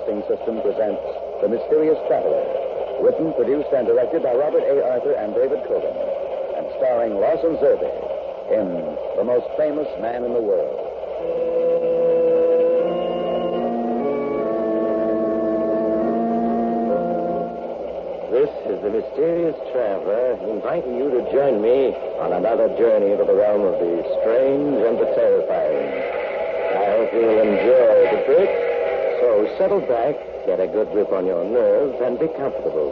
Broadcasting System presents The Mysterious Traveler, written, produced, and directed by Robert A. Arthur and David Cogan, and starring Lawson Zerbe in The Most Famous Man in the World. This is the Mysterious Traveler, inviting you to join me on another journey into the realm of the strange and the terrifying. I hope you'll enjoy the trip. So settle back, get a good grip on your nerves, and be comfortable,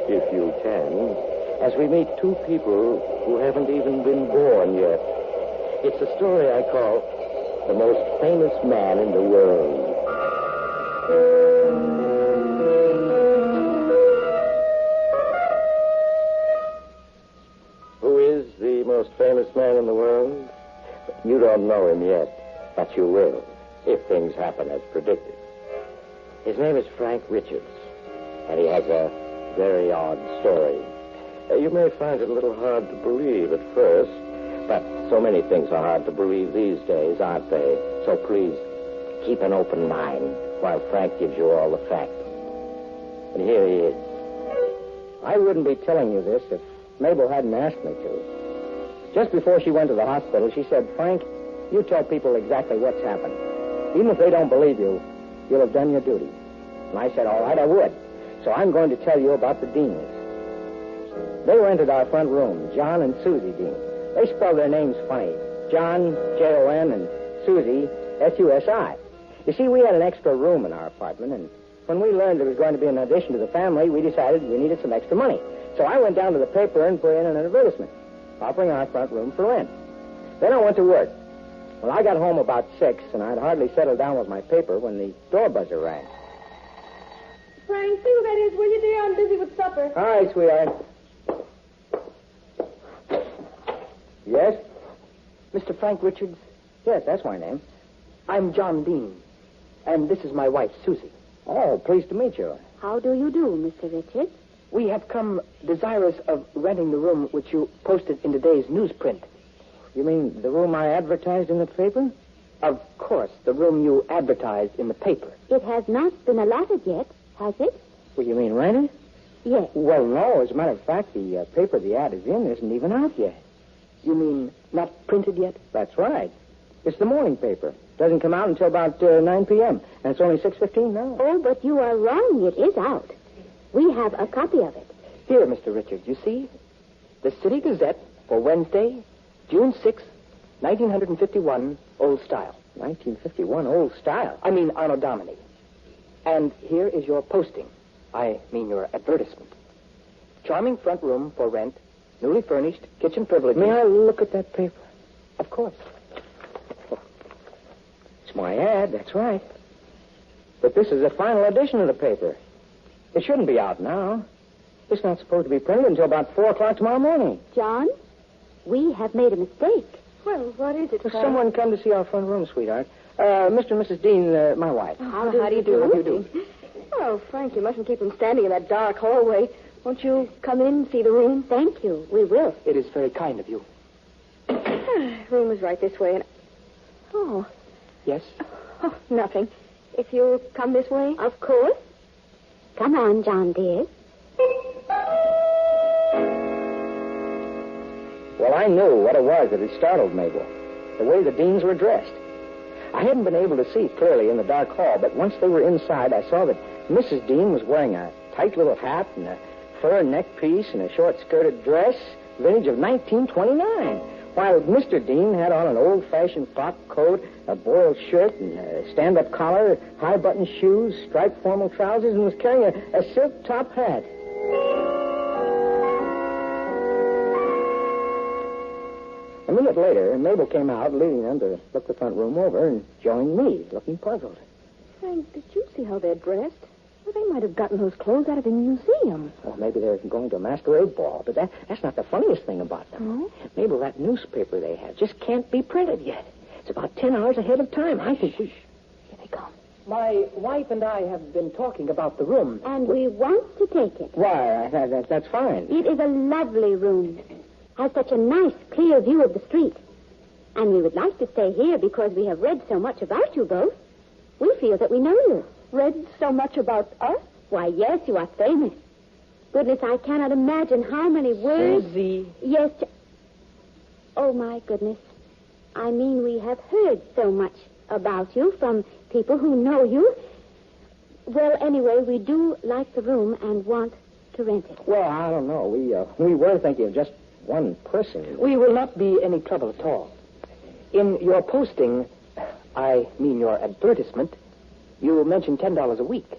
if you can, as we meet two people who haven't even been born yet. It's a story I call The Most Famous Man in the World. Who is the most famous man in the world? You don't know him yet, but you will, if things happen as predicted. His name is Frank Richards, and he has a very odd story. You may find it a little hard to believe at first, but so many things are hard to believe these days, aren't they? So please, keep an open mind while Frank gives you all the facts. And here he is. I wouldn't be telling you this if Mabel hadn't asked me to. Just before she went to the hospital, she said, "Frank, you tell people exactly what's happened. Even if they don't believe you, you'll have done your duty." And I said, "All right, I would. So I'm going to tell you about the Deans." They rented our front room, John and Susie Dean. They spell their names funny. John, Jon, and Susie, Susi. You see, we had an extra room in our apartment, and when we learned there was going to be an addition to the family, we decided we needed some extra money. So I went down to the paper and put in an advertisement, offering our front room for rent. Then I went to work. Well, I got home about 6, and I'd hardly settled down with my paper when the door buzzer rang. Frank, see who that is, will you, dear? I'm busy with supper. All right, sweetheart. Yes? Mr. Frank Richards, Yes, that's my name. I'm John Dean, and this is my wife, Susie. Oh, pleased to meet you. How do you do, Mr. Richards? We have come desirous of renting the room which you posted in today's newsprint. You mean the room I advertised in the paper? Of course, the room you advertised in the paper. It has not been allotted yet, has it? Well, you mean rented? Yes. Well, no. As a matter of fact, the paper the ad is in isn't even out yet. You mean not printed yet? That's right. It's the morning paper. Doesn't come out until about 9 p.m., and it's only 6:15 now. Oh, but you are wrong. It is out. We have a copy of it. Here, Mr. Richards, you see? The City Gazette for Wednesday, June 6, 1951, old style. 1951, old style. I mean Anno Domini. And here is your posting. I mean your advertisement. Charming front room for rent, newly furnished, kitchen privileges. May I look at that paper? Of course. It's my ad, that's right. But this is the final edition of the paper. It shouldn't be out now. It's not supposed to be printed until about 4 o'clock tomorrow morning. John, we have made a mistake. Well, what is it, Will someone come to see our front room, sweetheart? Mr. and Mrs. Dean, my wife. How do you do? How do you do? Oh, Frank, you mustn't keep him standing in that dark hallway. Won't you come in and see the room? Thank you. We will. It is very kind of you. Room is right this way. And... Oh. Yes? Oh, nothing. If you'll come this way? Of course. Come on, John, dear. Well, I knew what it was that had startled Mabel. The way the Deans were dressed. I hadn't been able to see clearly in the dark hall, but once they were inside, I saw that Mrs. Dean was wearing a tight little hat and a fur neck piece and a short-skirted dress, vintage of 1929, while Mr. Dean had on an old-fashioned frock coat, a boiled shirt, and a stand-up collar, high-button shoes, striped formal trousers, and was carrying a silk top hat. A minute later, Mabel came out, leading them to look the front room over, and joined me, looking puzzled. Frank, did you see how they're dressed? Well, they might have gotten those clothes out of a museum. Well, maybe they're going to a masquerade ball, but that's not the funniest thing about them. Oh? Mabel, that newspaper they have just can't be printed yet. It's about 10 hours ahead of time. I think we... Here they come. My wife and I have been talking about the room. And we want to take it. Why, that's fine. It is a lovely room. Has such a nice, clear view of the street. And we would like to stay here because we have read so much about you both. We feel that we know you. read so much about us? Why, yes, you are famous. Goodness, I cannot imagine how many words... Susie. Yes. Oh, my goodness. I mean, we have heard so much about you from people who know you. Well, anyway, we do like the room and want to rent it. Well, I don't know. We were thinking of just one person. We will not be any trouble at all. In your posting, I mean your advertisement, you mentioned $10 a week.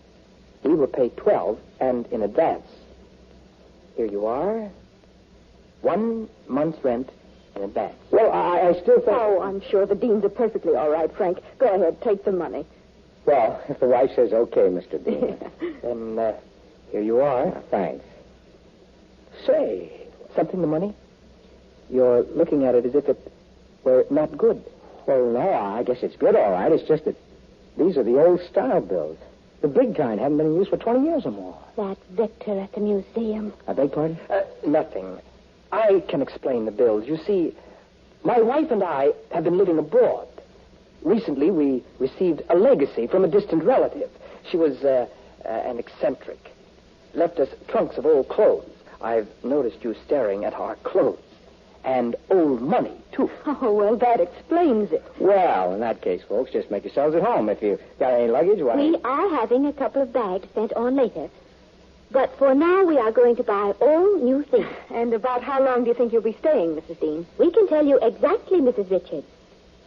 We will pay $12 and in advance. Here you are. 1 month's rent in advance. Well, I still think... Oh, I'm sure the Deans are perfectly all right, Frank. Go ahead, take the money. Well, if the wife says okay, Mr. Dean. Then, here you are. Thanks. Say, something the money? You're looking at it as if it were not good. Well, no, I guess it's good, all right. It's just that these are the old style bills. The big kind haven't been in use for 20 years or more. That's Victor at the museum. I beg pardon? Nothing. I can explain the bills. You see, my wife and I have been living abroad. Recently, we received a legacy from a distant relative. She was an eccentric. Left us trunks of old clothes. I've noticed you staring at our clothes. And old money, too. Oh, well, that explains it. Well, in that case, folks, just make yourselves at home. If you've got any luggage, why... We are having a couple of bags sent on later. But for now, we are going to buy all new things. And about how long do you think you'll be staying, Mrs. Dean? We can tell you exactly, Mrs. Richards.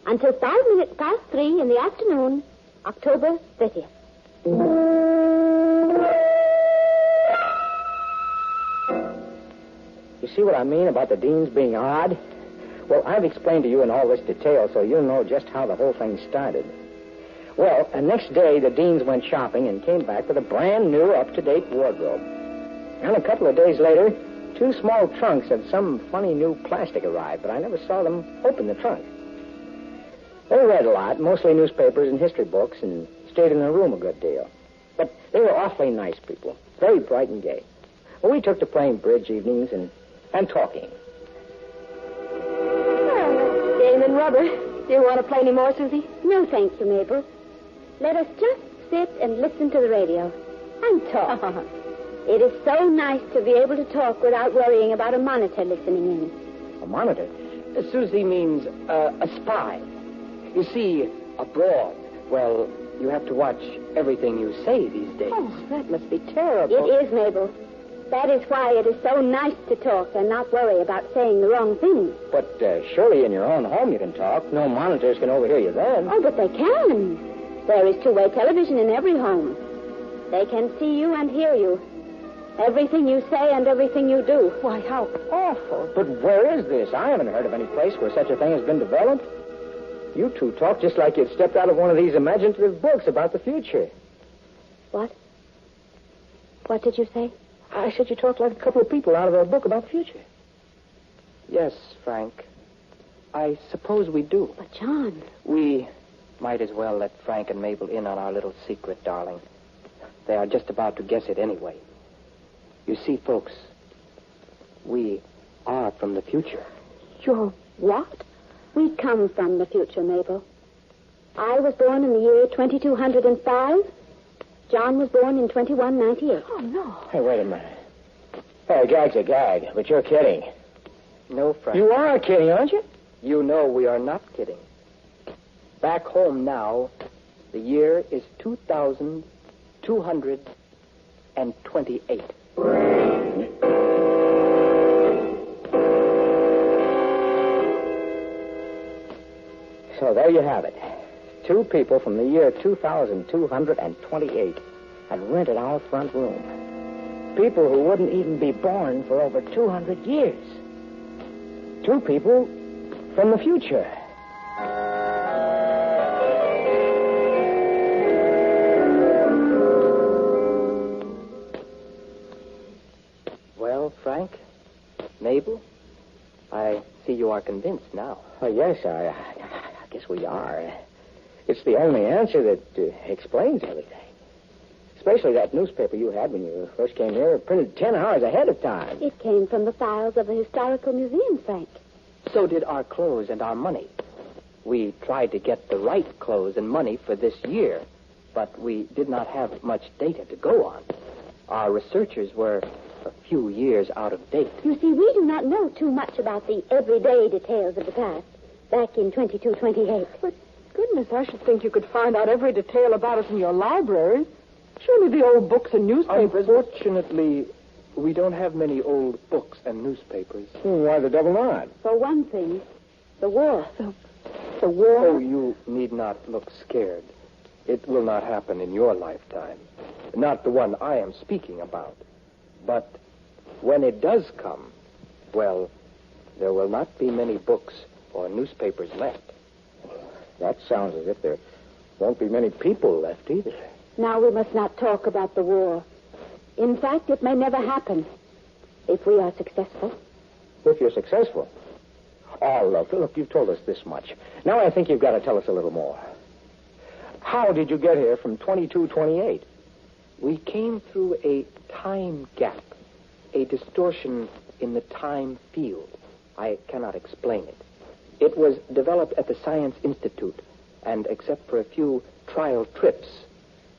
Until 5 minutes past 3 in the afternoon, October 30th. You see what I mean about the Deans being odd? Well, I've explained to you in all this detail so you'll know just how the whole thing started. Well, the next day, the Deans went shopping and came back with a brand new, up-to-date wardrobe. And a couple of days later, 2 small trunks of some funny new plastic arrived, but I never saw them open the trunk. They read a lot, mostly newspapers and history books, and stayed in their room a good deal. But they were awfully nice people, very bright and gay. Well, we took to playing bridge evenings and talking. Well, that's game and rubber. Do you want to play any more, Susie? No, thank you, Mabel. Let us just sit and listen to the radio and talk. It is so nice to be able to talk without worrying about a monitor listening in. A monitor? Susie means a spy. You see, abroad, well, you have to watch everything you say these days. Oh, that must be terrible. It is, Mabel. That is why it is so nice to talk and not worry about saying the wrong thing. But surely in your own home you can talk. No monitors can overhear you then. Oh, but they can. There is two-way television in every home. They can see you and hear you. Everything you say and everything you do. Why, how awful. But where is this? I haven't heard of any place where such a thing has been developed. You two talk just like you'd stepped out of one of these imaginative books about the future. What? What did you say? I said you talked like a couple of people out of a book about the future. Yes, Frank. I suppose we do. But, John... We might as well let Frank and Mabel in on our little secret, darling. They are just about to guess it anyway. You see, folks, we are from the future. You're what? We come from the future, Mabel. I was born in the year 2205. John was born in 2198. Oh, no. Hey, wait a minute. Hey, gag's a gag, but you're kidding. No, Frank. You are kidding, aren't you? You know we are not kidding. Back home now, the year is 2228. So there you have it. 2 people from the year 2228 had rented our front room. People who wouldn't even be born for over 200 years. 2 people from the future. Well, Frank, Mabel, I see you are convinced now. Oh, yes, I guess we are. It's the only answer that explains everything. Especially that newspaper you had when you first came here, printed 10 hours ahead of time. It came from the files of the Historical Museum, Frank. So did our clothes and our money. We tried to get the right clothes and money for this year, but we did not have much data to go on. Our researchers were a few years out of date. You see, we do not know too much about the everyday details of the past back in 2228. But goodness, I should think you could find out every detail about us in your library. Surely the old books and newspapers... Unfortunately, we don't have many old books and newspapers. Why the devil not? For one thing, the war. The war... Oh, you need not look scared. It will not happen in your lifetime. Not the one I am speaking about. But when it does come, well, there will not be many books or newspapers left. That sounds as if there won't be many people left either. Now we must not talk about the war. In fact, it may never happen if we are successful. If you're successful. Oh, look, you've told us this much. Now I think you've got to tell us a little more. How did you get here from 2228? We came through a time gap, a distortion in the time field. I cannot explain it. It was developed at the Science Institute, and except for a few trial trips,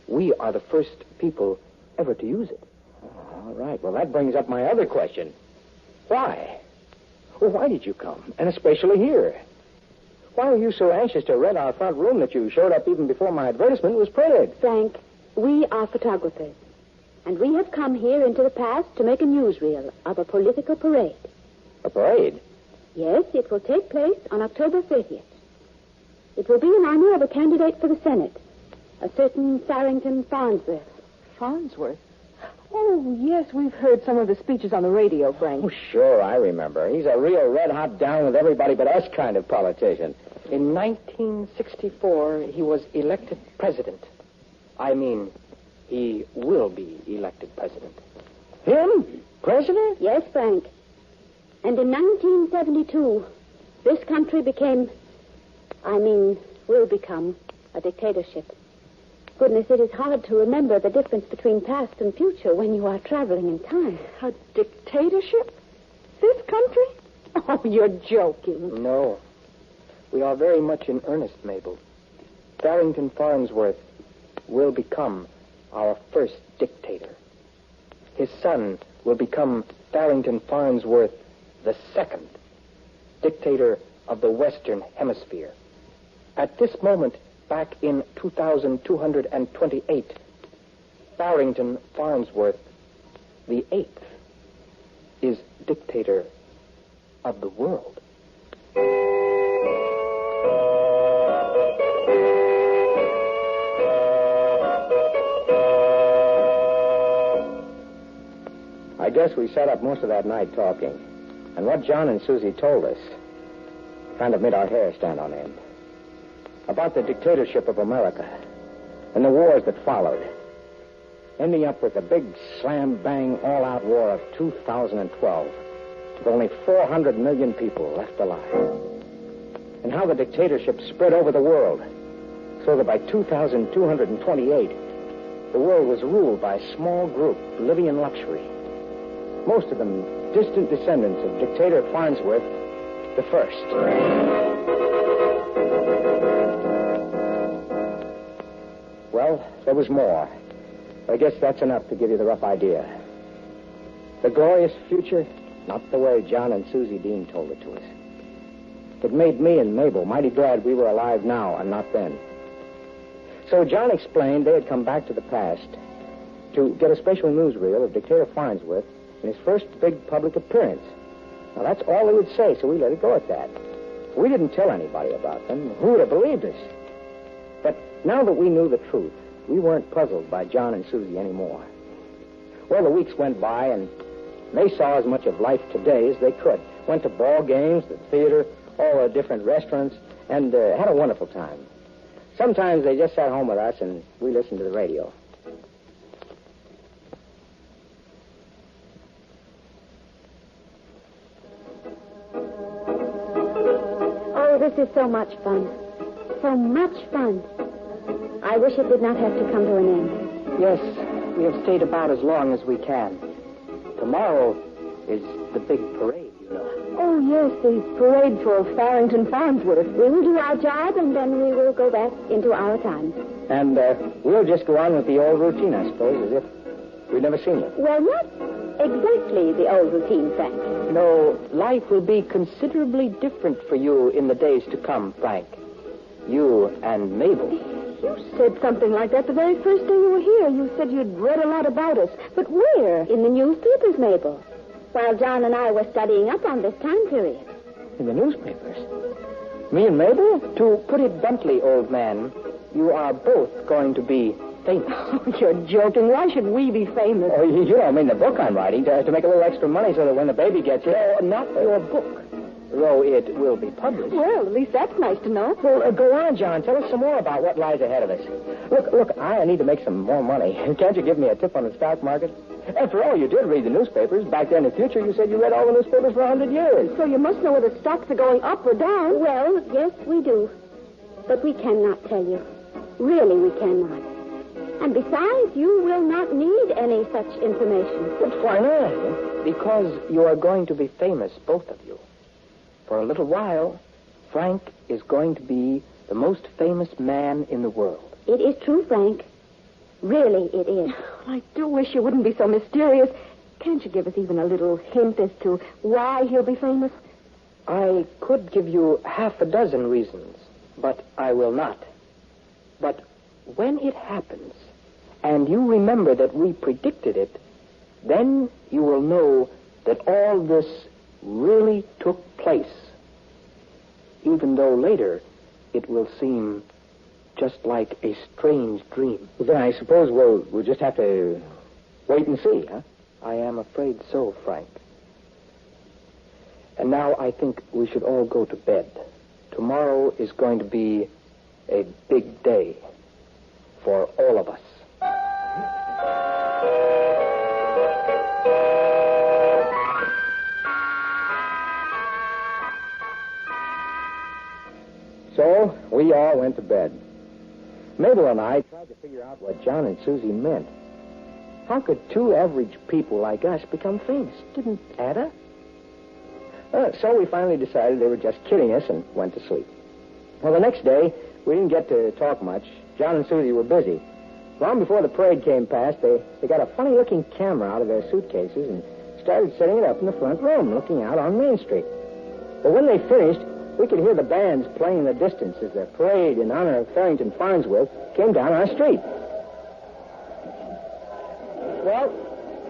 we are the first people ever to use it. All right. Well, that brings up my other question. Why? Well, why did you come? And especially here? Why were you so anxious to rent our front room that you showed up even before my advertisement was printed? Frank, we are photographers, and we have come here into the past to make a newsreel of a political parade. A parade? Yes, it will take place on October 30th. It will be in honor of a candidate for the Senate, a certain Farrington Farnsworth. Farnsworth? Oh, yes, we've heard some of his speeches on the radio, Frank. Oh, sure, I remember. He's a real red-hot down with everybody but us kind of politician. In 1964, he was elected president. I mean, he will be elected president. Him? President? Yes, Frank. And in 1972, this country will become a dictatorship. Goodness, it is hard to remember the difference between past and future when you are traveling in time. A dictatorship? This country? Oh, you're joking. No. We are very much in earnest, Mabel. Farrington Farnsworth will become our first dictator. His son will become Farrington Farnsworth the second, dictator of the Western Hemisphere. At this moment, back in 2228, Farrington Farnsworth the eighth is dictator of the world. I guess we sat up most of that night talking. And what John and Susie told us kind of made our hair stand on end. About the dictatorship of America and the wars that followed, ending up with a big slam-bang all-out war of 2012 with only 400 million people left alive. And how the dictatorship spread over the world so that by 2228, the world was ruled by a small group living in luxury, most of them distant descendants of dictator Farnsworth the First. Well, there was more. I guess that's enough to give you the rough idea. The glorious future, not the way John and Susie Dean told it to us. It made me and Mabel mighty glad we were alive now and not then. So John explained they had come back to the past to get a special newsreel of dictator Farnsworth in his first big public appearance. Now, that's all they would say, so we let it go at that. We didn't tell anybody about them. Who would have believed us? But now that we knew the truth, we weren't puzzled by John and Susie anymore. Well, the weeks went by, and they saw as much of life today as they could. Went to ball games, the theater, all the different restaurants, and had a wonderful time. Sometimes they just sat home with us, and we listened to the radio. Oh, this is so much fun. So much fun. I wish it did not have to come to an end. Yes, we have stayed about as long as we can. Tomorrow is the big parade, you know. Oh, yes, the parade for Farrington Farnsworth. We will do our job, and then we will go back into our time. And we'll just go on with the old routine, I suppose, as if we'd never seen you. Well, not exactly the old routine, Frank. No, life will be considerably different for you in the days to come, Frank. You and Mabel. You said something like that the very first day you were here. You said you'd read a lot about us. But where? In the newspapers, Mabel. While John and I were studying up on this time period. In the newspapers. Me and Mabel? To put it bluntly, old man, you are both going to be famous. Oh, you're joking. Why should we be famous? Oh, you don't mean the book I'm writing, to make a little extra money so that when the baby gets here... No, not your book, though it will be published. Well, at least that's nice to know. Well, go on, John. Tell us some more about what lies ahead of us. Look, I need to make some more money. Can't you give me a tip on the stock market? After all, you did read the newspapers. Back then in the future, you said you read all the newspapers for 100 years. So you must know whether stocks are going up or down. Well, yes, we do. But we cannot tell you. Really, we cannot. And besides, you will not need any such information. But why not? Because you are going to be famous, both of you. For a little while, Frank is going to be the most famous man in the world. It is true, Frank. Really, it is. I do wish you wouldn't be so mysterious. Can't you give us even a little hint as to why he'll be famous? I could give you half a dozen reasons, but I will not. But when it happens, and you remember that we predicted it, then you will know that all this really took place, even though later it will seem just like a strange dream. Well, then I suppose we'll just have to wait and see, huh? I am afraid so, Frank. And now I think we should all go to bed. Tomorrow is going to be a big day for all of us. So, we all went to bed. Mabel and I tried to figure out what John and Susie meant. How could two average people like us become famous? Didn't add up. So we finally decided they were just kidding us and went to sleep. Well, the next day, we didn't get to talk much. John and Susie were busy. Long before the parade came past, they got a funny-looking camera out of their suitcases and started setting it up in the front room, looking out on Main Street. But when they finished, we could hear the bands playing in the distance as the parade in honor of Farrington Farnsworth came down our street. Well,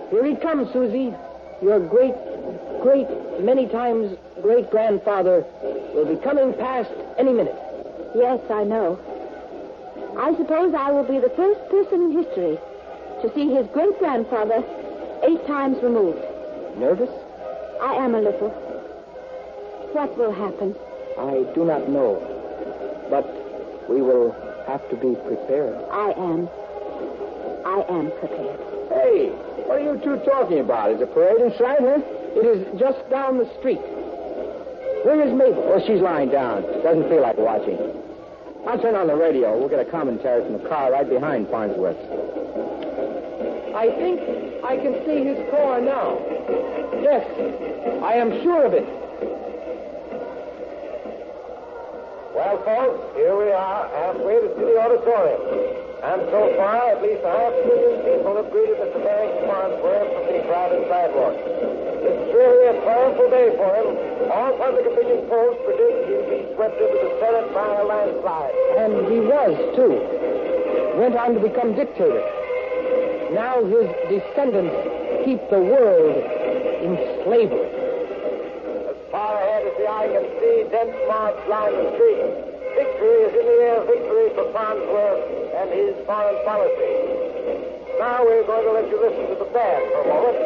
here he comes, Susie. Your great, many times great-grandfather will be coming past any minute. Yes, I know. I suppose I will be the first person in history to see his great-grandfather 8 times removed. Nervous? I am a little. What will happen? I do not know. But we will have to be prepared. I am prepared. Hey, what are you two talking about? Is the parade in sight, huh? It is just down the street. Where is Mabel? Oh, she's lying down. Doesn't feel like watching. I'll turn on the radio. We'll get a commentary from the car right behind Farnsworth. I think I can see his car now. Yes, I am sure of it. Well, folks, here we are, halfway to City Auditorium. And so far, at least 500,000 people have greeted Mr. Farrington Farnsworth from the crowded sidewalk. It's truly a triumphal day for him. All public opinion polls predict he'll be swept into the Senate by a landslide. And he was, too. Went on to become dictator. Now his descendants keep the world in slavery. As far ahead as the eye can see, dense mobs line the streets. Victory is in the air, victory for Farnsworth and his foreign policy. Now we're going to let you listen to the band for a moment.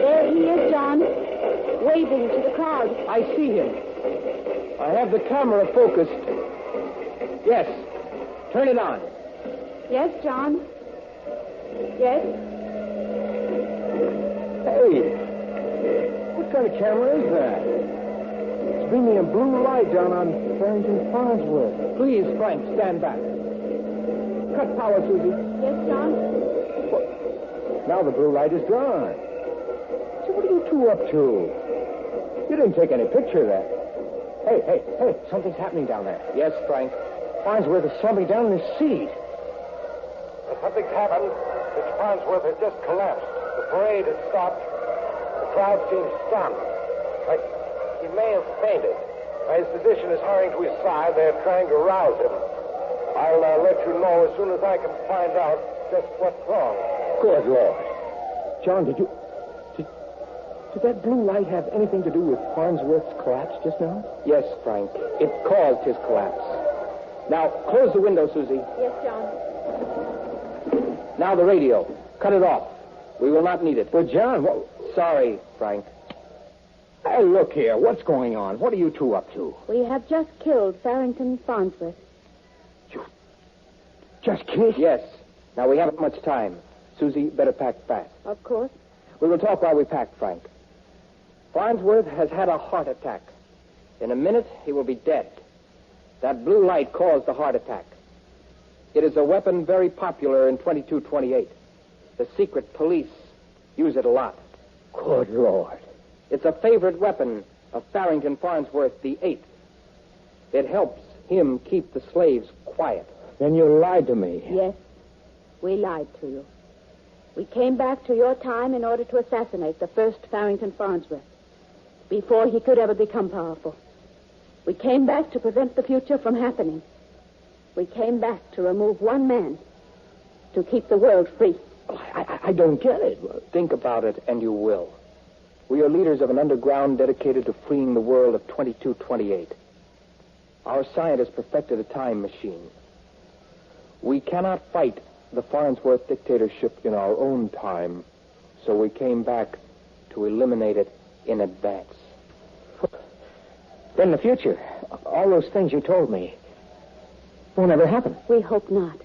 There he is, John, waving to the crowd. I see him. I have the camera focused. Yes. Turn it on. Yes, John. Yes? Hey, what kind of camera is that? It's beaming a blue light down on Farrington Farnsworth. Please, Frank, stand back. Cut power, Susie. Yes, John? Now the blue light is gone. So what are you two up to? You didn't take any picture of that. Hey, something's happening down there. Yes, Frank. Farnsworth is slumping down in his seat. Something's happened. Mr. Farnsworth has just collapsed. The parade has stopped. The crowd seems stunned. Like he may have fainted. His physician is hurrying to his side. They're trying to rouse him. I'll let you know as soon as I can find out just what's wrong. Good Lord. John, did that blue light have anything to do with Farnsworth's collapse just now? Yes, Frank. It caused his collapse. Now, close the window, Susie. Yes, John. Now the radio. Cut it off. We will not need it. Well, John, Sorry, Frank. Hey, look here. What's going on? What are you two up to? We have just killed Farrington Farnsworth. Just killed? Yes. Now, we haven't much time. Susie, better pack fast. Of course. We will talk while we pack, Frank. Farnsworth has had a heart attack. In a minute, he will be dead. That blue light caused the heart attack. It is a weapon very popular in 2228. The secret police use it a lot. Good Lord. It's a favorite weapon of Farrington Farnsworth the Eighth. It helps him keep the slaves quiet. Then you lied to me. Yes, we lied to you. We came back to your time in order to assassinate the first Farrington Farnsworth, before he could ever become powerful. We came back to prevent the future from happening. We came back to remove one man, to keep the world free. I don't get it. Think about it, and you will. We are leaders of an underground dedicated to freeing the world of 2228. Our scientists perfected a time machine. We cannot fight the Farnsworth dictatorship in our own time, so we came back to eliminate it in advance. Then the future, all those things you told me, won't ever happen. We hope not.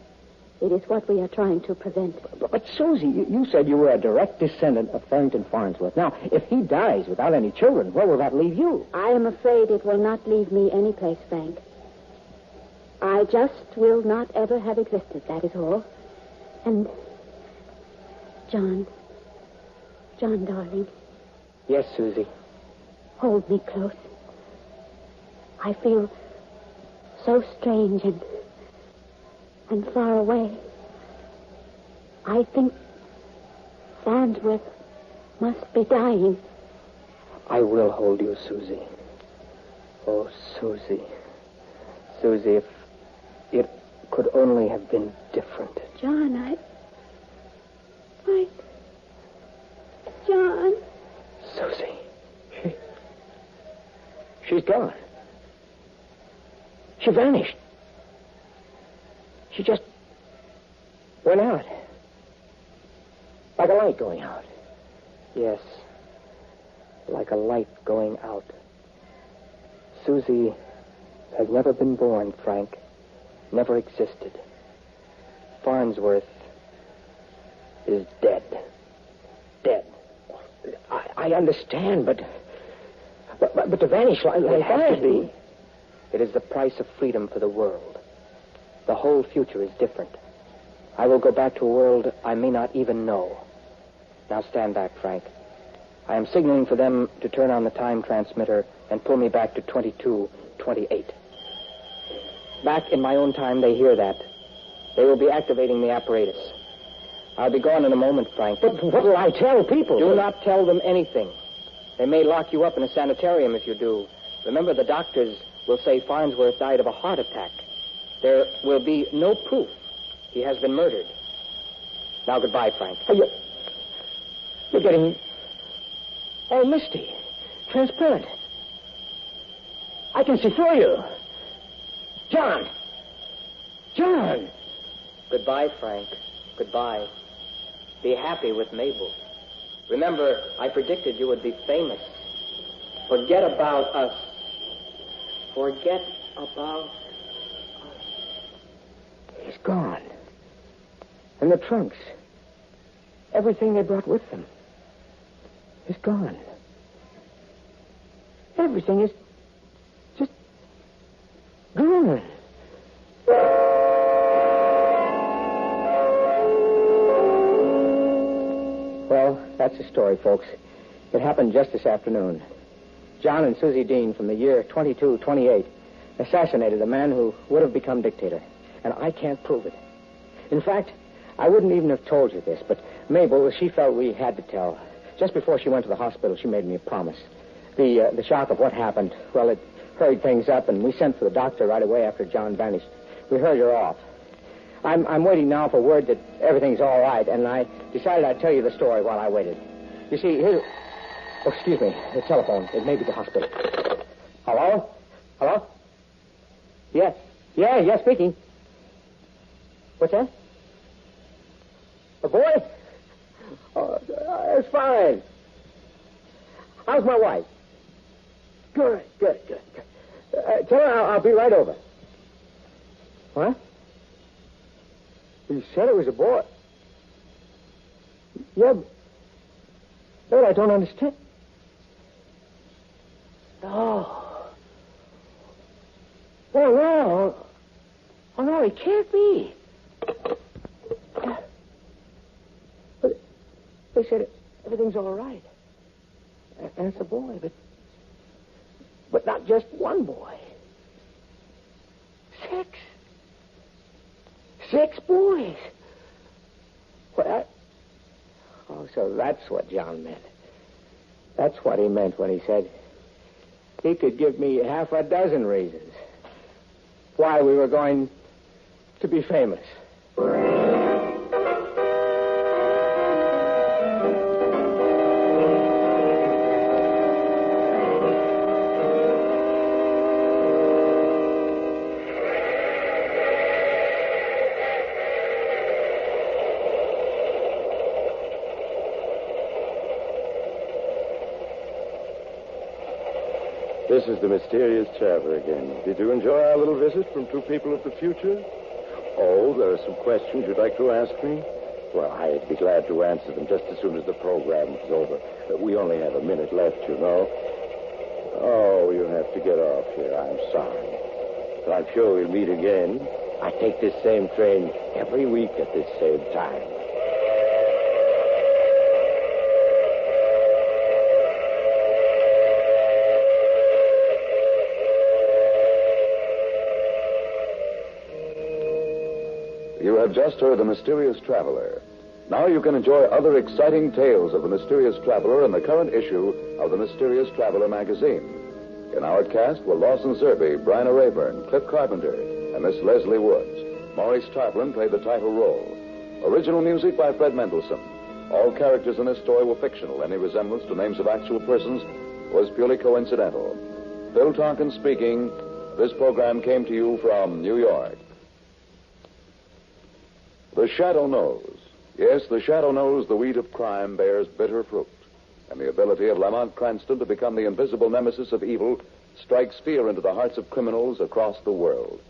It is what we are trying to prevent. But Susie, you said you were a direct descendant of Farrington Farnsworth. Now, if he dies without any children, where will that leave you? I am afraid it will not leave me any place, Frank. I just will not ever have existed, that is all. And, John, darling. Yes, Susie. Hold me close. I feel so strange and far away. I think Farnsworth must be dying. I will hold you, Susie. Oh, Susie. Susie, if it could only have been different. John, John. Susie. She's gone. She vanished. She just went out. Like a light going out. Yes. Like a light going out. Susie has never been born, Frank. Never existed. Farnsworth is dead. Dead. I understand, but to vanish like that. It is the price of freedom for the world. The whole future is different. I will go back to a world I may not even know. Now stand back, Frank. I am signaling for them to turn on the time transmitter and pull me back to 2228. Back in my own time, they hear that. They will be activating the apparatus. I'll be gone in a moment, Frank. But what will I tell people? Do not tell them anything. They may lock you up in a sanitarium if you do. Remember, the doctors will say Farnsworth died of a heart attack. There will be no proof he has been murdered. Now, goodbye, Frank. You're getting all misty, transparent. I can see through you. John! Goodbye, Frank. Goodbye. Be happy with Mabel. Remember, I predicted you would be famous. Forget about us. Forget about us. He's gone. And the trunks. Everything they brought with them is gone. Everything is just gone. Well, that's the story, folks. It happened just this afternoon. John and Susie Dean from the year 2228 assassinated a man who would have become dictator. And I can't prove it. In fact, I wouldn't even have told you this, but Mabel, she felt we had to tell. Just before she went to the hospital, she made me a promise. The shock of what happened, well, it hurried things up, and we sent for the doctor right away after John vanished. We hurried her off. I'm waiting now for word that everything's all right, and I decided I'd tell you the story while I waited. You see, here... Oh, excuse me, the telephone. It may be the hospital. Hello? Hello? Yes. Yeah, speaking. What's that? A boy? Oh, it's fine. How's my wife? Good. Tell her I'll be right over. What? You said it was a boy. Yeah, but I don't understand. No. Oh, no. Oh, no, it can't be. But they said everything's all right. And it's a boy, but not just one boy. 6. 6 boys. What? Oh, so that's what John meant. That's what he meant when he said he could give me half a dozen reasons why we were going to be famous. This is the mysterious traveler again. Did you enjoy our little visit from two people of the future? Oh, there are some questions you'd like to ask me? Well, I'd be glad to answer them just as soon as the program is over. We only have a minute left, you know. Oh, you have to get off here. I'm sorry. But I'm sure we'll meet again. I take this same train every week at this same time. You have just heard The Mysterious Traveler. Now you can enjoy other exciting tales of The Mysterious Traveler in the current issue of The Mysterious Traveler magazine. In our cast were Lawson Zerbe, Bryna Rayburn, Cliff Carpenter, and Miss Leslie Woods. Maurice Tarplin played the title role. Original music by Fred Mendelssohn. All characters in this story were fictional. Any resemblance to names of actual persons was purely coincidental. Bill Tonkin speaking. This program came to you from New York. The shadow knows. Yes, the shadow knows the weed of crime bears bitter fruit. And the ability of Lamont Cranston to become the invisible nemesis of evil strikes fear into the hearts of criminals across the world.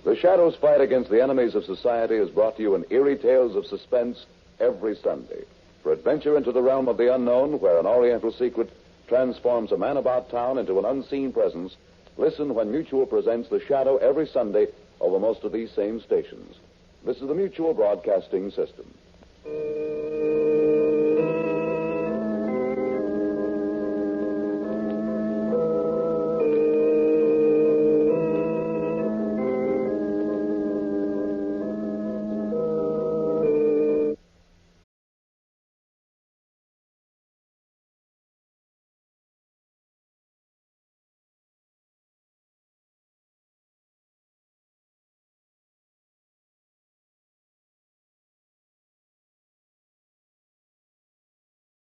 The Shadow's fight against the enemies of society is brought to you in eerie tales of suspense every Sunday. For adventure into the realm of the unknown, where an oriental secret transforms a man about town into an unseen presence, listen when Mutual presents The Shadow every Sunday over most of these same stations. This is the Mutual Broadcasting System.